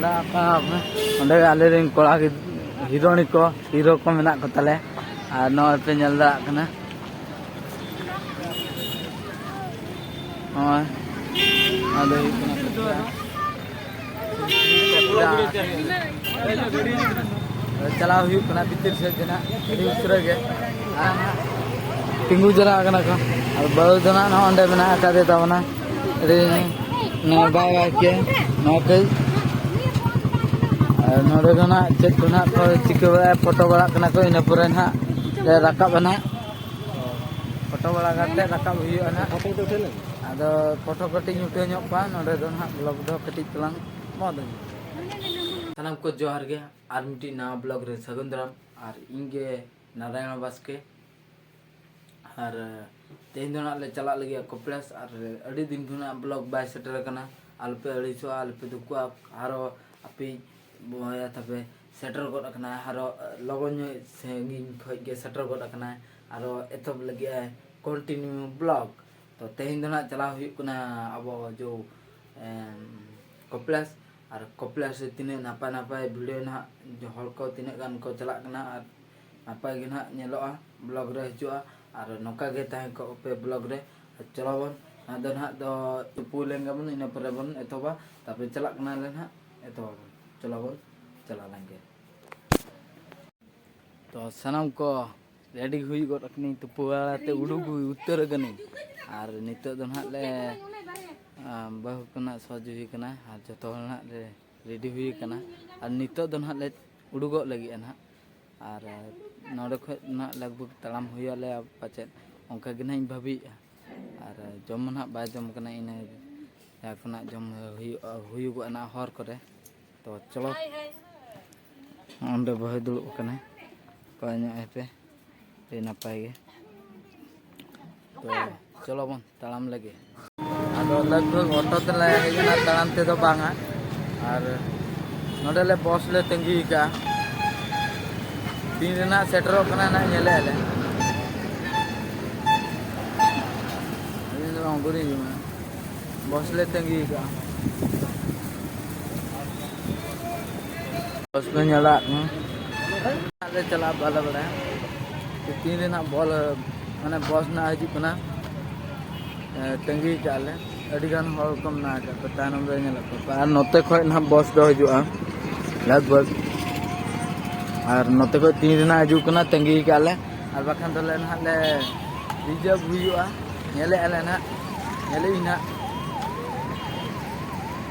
अंडे आले कड़ा हिरोनी को हीरो को मेना को ताले और नॉय पे नल दा कना नॉय आले चला हुई कना भीतर से जना अभी उतरे गे तिंगु जरा कना को और बड़ जना ना अंडे मेना का देता बना रे नो बाय बाय के नो के नोडे ना चेक ना को चिके फोटो बड़ा कना को इन पुरे ना ले रकाब ना फोटो बड़ा करते रकाब हुई ना आदो फोटो कटिंग उठे ᱧᱚᱜ पा नोडे दो ना ब्लॉग दो कटिंग तलांग मद सानाम को जोहार गे आर मिटी ना ब्लॉग रे सगुंदराम और इंगे नारायण बास्के और तेहन दो ना ले चला लगे कपलेस और अड़ी दिन खुना ब्लॉग बाय सेटर कना आलपे अड़ीसो आलपे दुकुआ हारो अपी बोया तबे सेटर गोड कना हारो लगन सेंगिन खय गे सेटर गोड कना आरो एतब लगे कंटिन्यू ब्लॉग तो तेहन दो ना चला हुई कना अब जो कपलेस और कपलेस से तिने नापा नापाय वीडियो ना जो हल को तिने गान को चला कना और नापाय गे ना नेलोआ ब्लॉग रे हिजुआ और नौका गे ताहे को पे ब्लॉग रे चलो बन आदो ना दो तुपु लेंगे बन इन पर बन एतोबा तापे चला कना ले ना एतोबा चलो बन चला लेंगे तो सनम को रेडी हुई गो रखनी तुपु वालाते उडुक उत्तर गनी और नितो दो ना ले बहु कना सज हुई कना और जतो ना ले रेडी हुई कना और नितो दो ना ले उडुगो लगी ना और नोडे खो ना लगभग तड़ाम हुईले पाचे उनका गे भाभी और जम ना बाय जम कना इन याकना जम हुईगो ना हर करे तो चलो अंडे बह दुड़ब कना कने पे नपाय गे तो चलो बन तड़ाम लगे आदो लगभग ऑटो तेले हेजना तड़ाम ते दो बांगा और नोडे ले बस ले तंगी का तीन रेना सेटरो कना ना नेले ले इन दो अंगुरी बस ले तंगी का बस में नेला ले चला बाला बड़ा तीन रेना बॉल माने बस ना हजू कना तंगी का ले अड़ी गान हर कम ना का तानम रे नेला और नोते खय ना बस दो हजुआ लगभग और नोते को तीन दिन हजू कना तंगी का ले और बाखान तो ले ना ले रिजर्व हुआ नेले आले ना नेले इना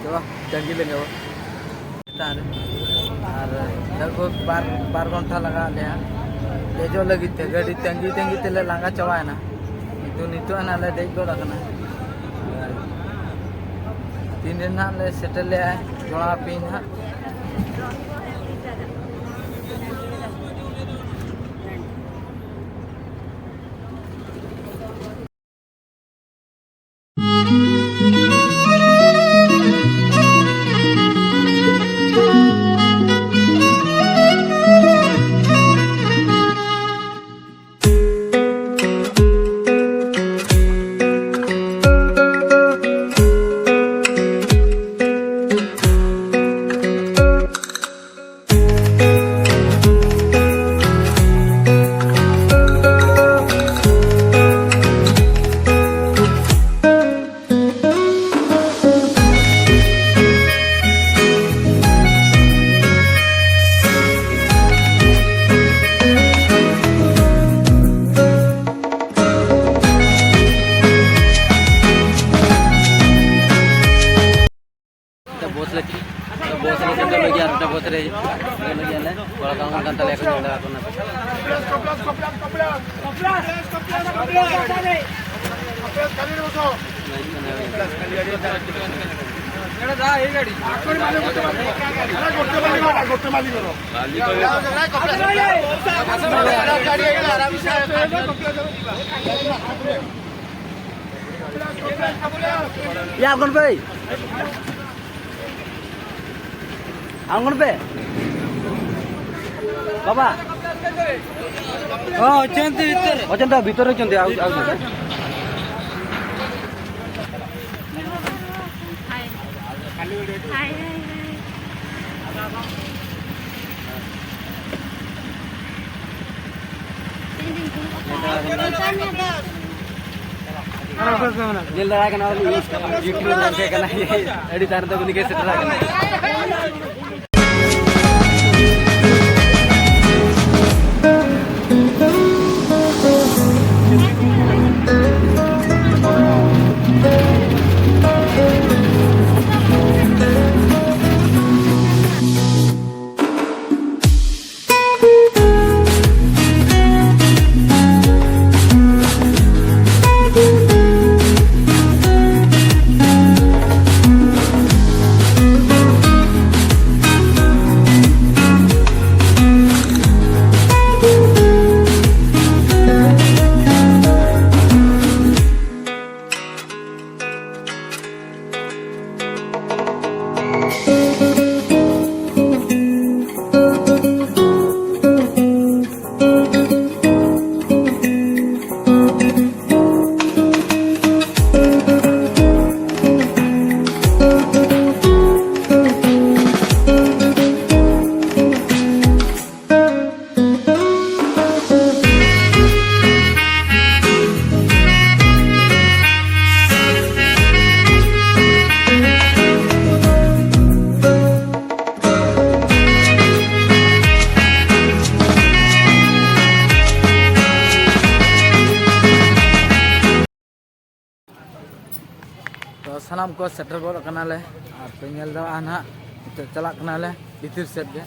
तो तंगी लेंगे वो और लगभग बार घंटा लगा ले देजो लगी थे गाड़ी तंगी तंगी तेले लांगा चवाए ना नितो ना ले देख गो रखना तीन दिन ना ले सेटल ले आए जोड़ा पिन हा Ya anggon pe. Anggon pe. Baba. Oh, chante bhitor. Oh, chante bhitor chante au. Hi. Jil darah kena YouTube nanti kena editor tu ni kesat darah kena. तो सानाम को सेटर गोल कनाले और पे नेल दा आना तो चला कनाले भीतर सेट के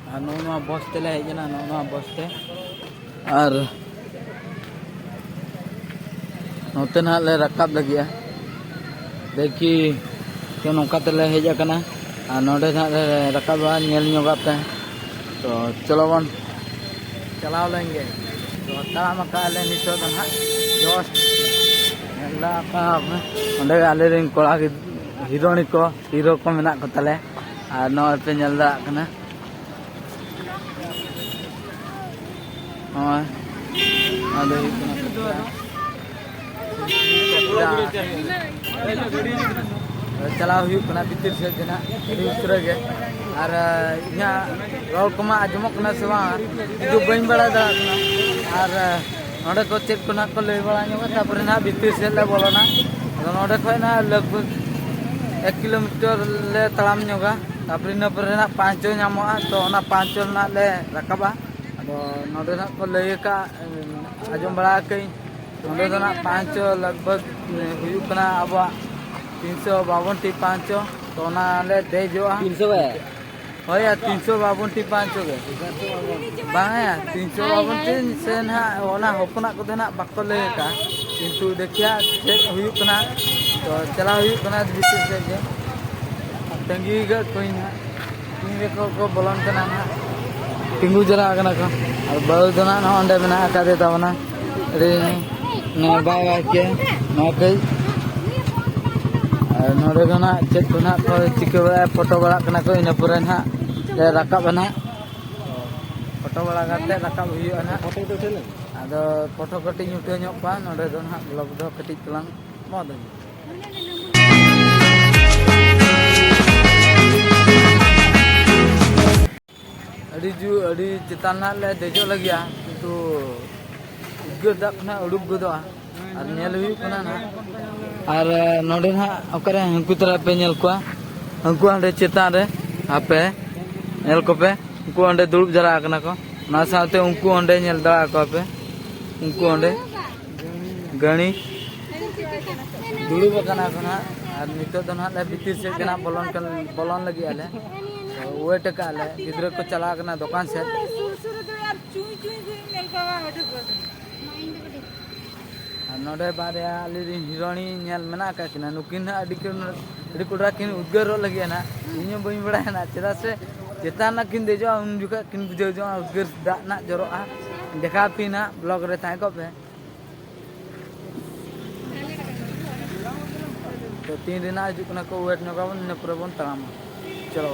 और नो बस तेले हेजना नो बस ते और नोते ना ले रकाब लगिया देखी के नोका तेले हेजा कना और नोडे ना ले रकाब नेल नोगा पे तो चलो बन चलाव लेंगे तो तामा का ले नितो ना जोश नेला का ओंडे आले रिन कोड़ा हिरोनी को हीरो को मेना को तले और नो पे नेलदा कना ओय आले चलाव हुई कना भीतर से जना उतरे गे और इना रोल को मा आजमक ना से वा जो बइन बड़ा दा और नोडे को चेक को ना को ले बड़ा ᱧᱚᱜᱟ तापर ना भीतर से ले बोलना नोडे को ना लगभग 1 किलोमीटर ले तड़ाम ᱧᱚᱜᱟ तापर इन पर ना पांचो ᱧᱟᱢᱚᱜᱼᱟ तो ना पांचो ना ले रकाबा तो नोडे ना को ले का आजम बड़ा कई नोडे ना पांचो लगभग हुई कना अब 352 टी पांचो तो ना ले दे जो 300 है होय 352 टी पांचो गे बाया 352 टी से ना ओना होपना को ना बाको ले का किंतु देखिया चेक हुई कना तो चला हुई कना भीतर से जे तंगी गे कोई ना तीन को बोलन कना ना तिंगु जरा कना को और बल दना ना ओंडे बना का देता बना रे ने बाय बाय के ना कई नोडे ना चेक को ना को चिके बड़ा फोटो बड़ा कना को इन पुरे ना ले रकाब ना फोटो बड़ा गाते रकाब हुई ना फोटो तो उठेले आदो फोटो कटी उठे ᱧᱚᱜ पा नोडे दो ना ब्लॉग दो कटी तलांग मद अड़ी चितान ना ले देजो लगिया किंतु उद्गर दाग ना उडुक गदोआ और नेल हुई कना ना और नोडे ना ओकरे हंकु तरह पे नेल को हंकु अंडे चितान रे आपे नेल को पे उनको अंडे दुड़ब जरा कना को ना साथे उनको अंडे नेल दा को पे उनको अंडे गणी दुड़ब कना कना और नितो दो ना ले भीतर से कना बोलन लगी आले वेट का आले गिद्र को चला कना दुकान से नोडे बारे आली हिरोनी नेल मेना का किना नुकिन अडी कुडरा किन उद्गर लगी ना इन बई बड़ा ना चेदा से चेतान ना किन देजो उन जुका किन बुझे जो उद्गर दा ना जरोआ देखा पीना ब्लॉग रे ताई को पे तो 3 दिन आज को वेट नगा ने पूरा बन तमाम चलो